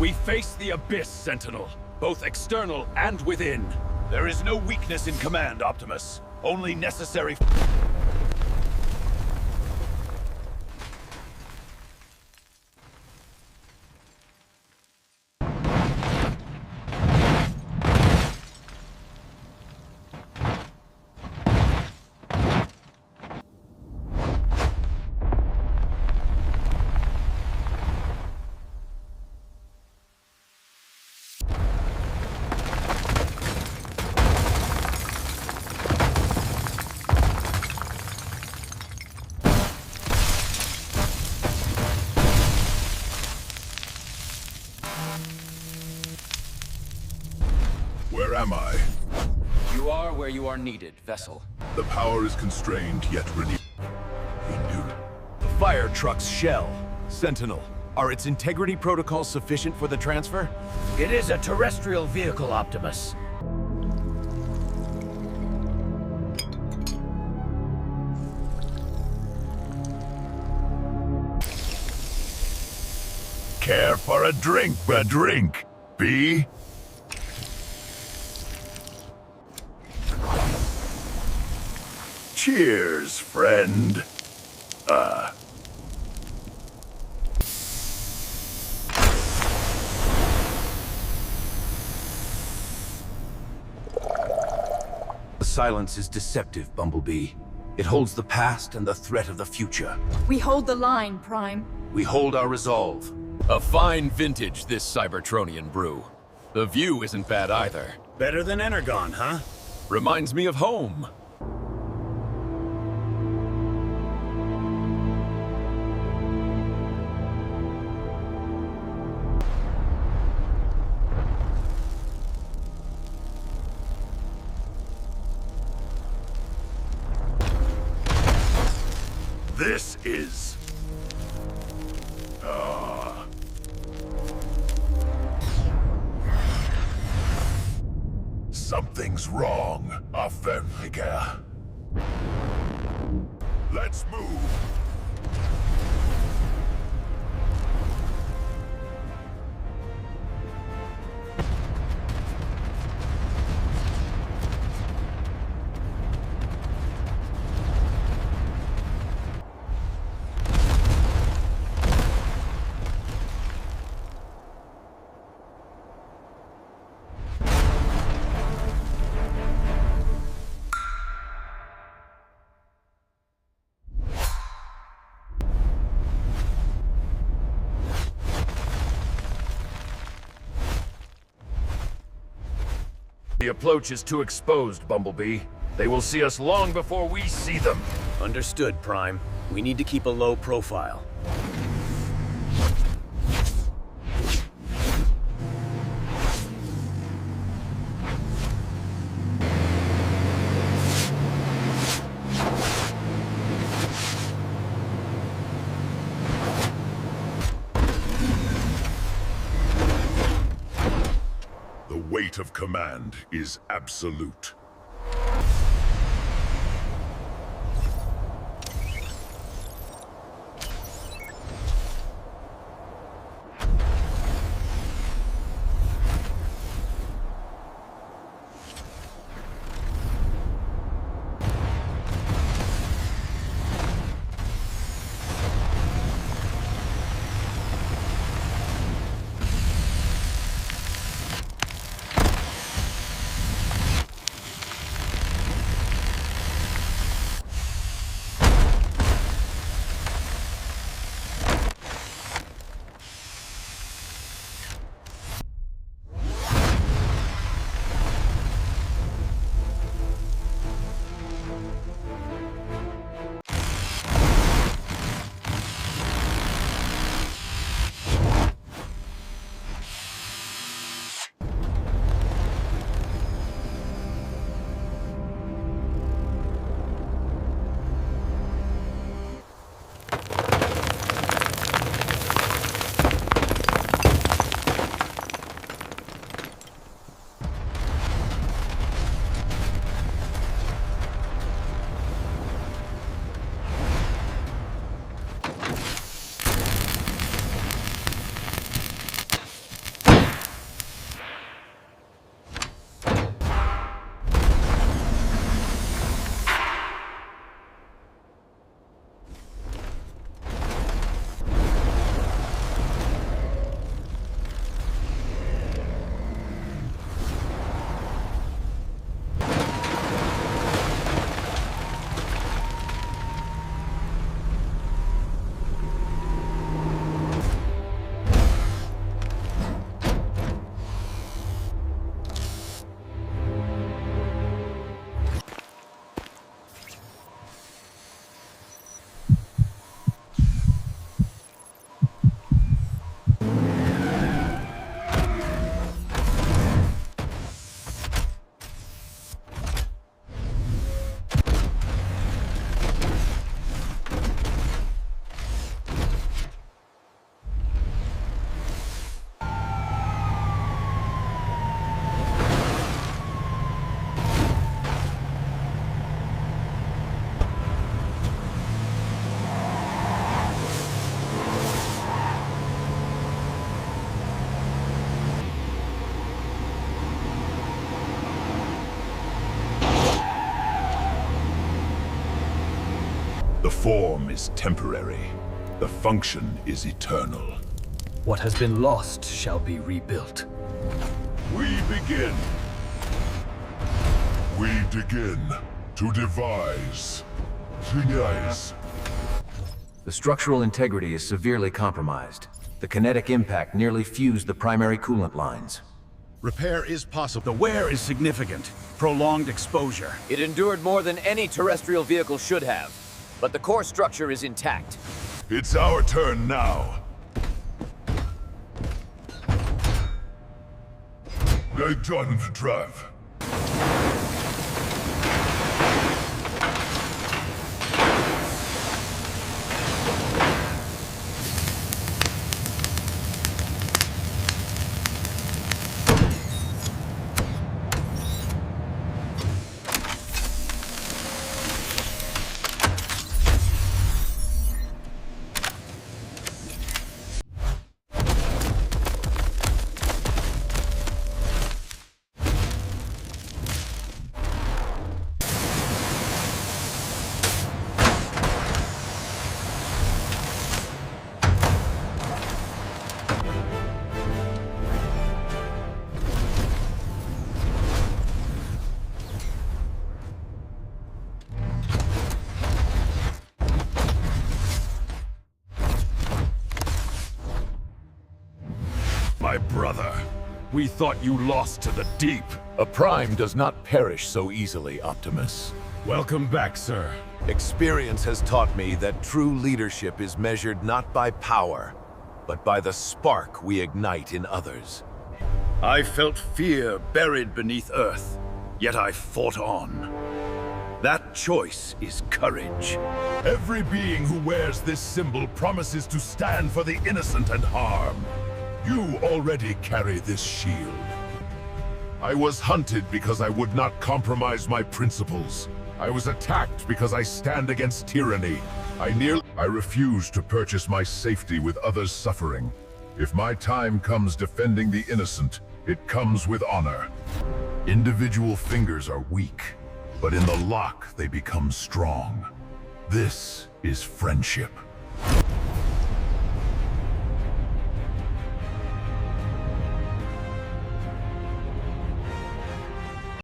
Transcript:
We face the Abyss, Sentinel, both external and within. There is no weakness in command, Optimus. Only necessary... Where am I? You are where you are needed, vessel. The power is constrained, yet renewed. The fire truck's shell. Sentinel, are its integrity protocols sufficient for the transfer? It is a terrestrial vehicle, Optimus. Care for a drink, B? Cheers, friend. The silence is deceptive, Bumblebee. It holds the past and the threat of the future. We hold the line, Prime. We hold our resolve. A fine vintage, this Cybertronian brew. The view isn't bad either. Better than Energon, huh? Reminds me of home. This is... Something's wrong, Affenliger. Let's move. The approach is too exposed, Bumblebee. They will see us long before we see them. Understood, Prime. We need to keep a low profile. The weight of command is absolute. form is temporary. The function is eternal. What has been lost shall be rebuilt. We begin. We begin to devise. The structural integrity is severely compromised. The kinetic impact nearly fused the primary coolant lines. Repair is possible. The wear is significant. Prolonged exposure. It endured more than any terrestrial vehicle should have, but the core structure is intact. It's our turn now. I done the drive. My brother, we thought you lost to the deep. A Prime does not perish so easily, Optimus. Welcome back, sir. Experience has taught me that true leadership is measured not by power, but by the spark we ignite in others. I felt fear buried beneath earth, yet I fought on. That choice is courage. Every being who wears this symbol promises to stand for the innocent and harm. You already carry this shield. I was hunted because I would not compromise my principles. I was attacked because I stand against tyranny. I refuse to purchase my safety with others' suffering. If my time comes defending the innocent, it comes with honor. Individual fingers are weak, but in the lock they become strong. This is friendship.